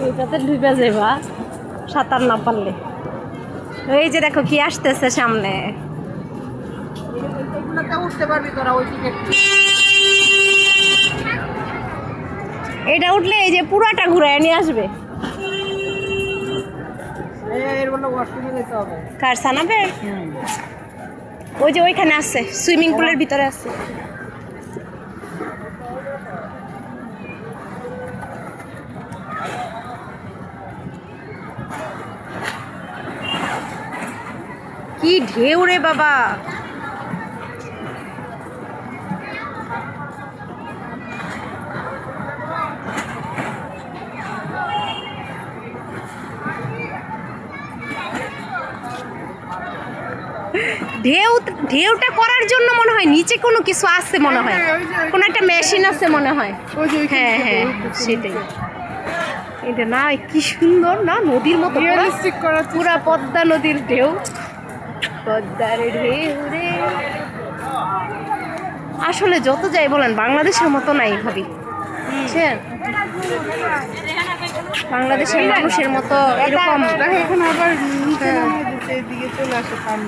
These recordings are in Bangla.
এটাতে ডুবে যাবা সাঁতার না পারলে। এই যে দেখো কি আসতেছে সামনে। উঠতে পারবি তোরা ওই দিকে। এটা উঠলে এই যে পুরাটা ঘুরায় নিয়ে আসবে। কার সানাবে? ওই যে ওইখানে আছে, সুইমিং পুলের ভিতরে আছে। কি ঢেউ রে বাবা! ঢেউটা করার জন্য মনে হয় নিচে কোনো কিছু আছে, মনে হয় কোনো একটা মেশিন আছে মনে হয়। হ্যাঁ হ্যাঁ সেটাই। এটা না কি সুন্দর না, নদীর মতো পুরা পদ্মা নদীর ঢেউ। পদ্মার ঢেউ রে। আসলে যত যাই বলেন বাংলাদেশের মতো নাই ভাবি, বুঝছেন? বাংলাদেশের মানুষের মতো এরকম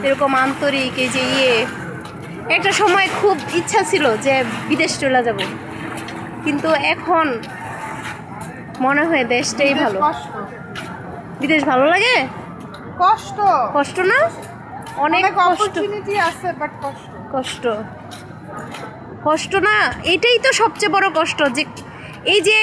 এরকম আন্তরিক, এই যে একটা সময় খুব ইচ্ছা ছিল যে বিদেশ চলে যাব, কিন্তু এখন মনে হয় দেশটাই ভালো। বিদেশ ভালো লাগে? কষ্ট কষ্ট না? অনেক কষ্ট আছে, বাট কষ্ট কষ্ট না, এটাই তো সবচেয়ে বড় কষ্ট। যে এই যে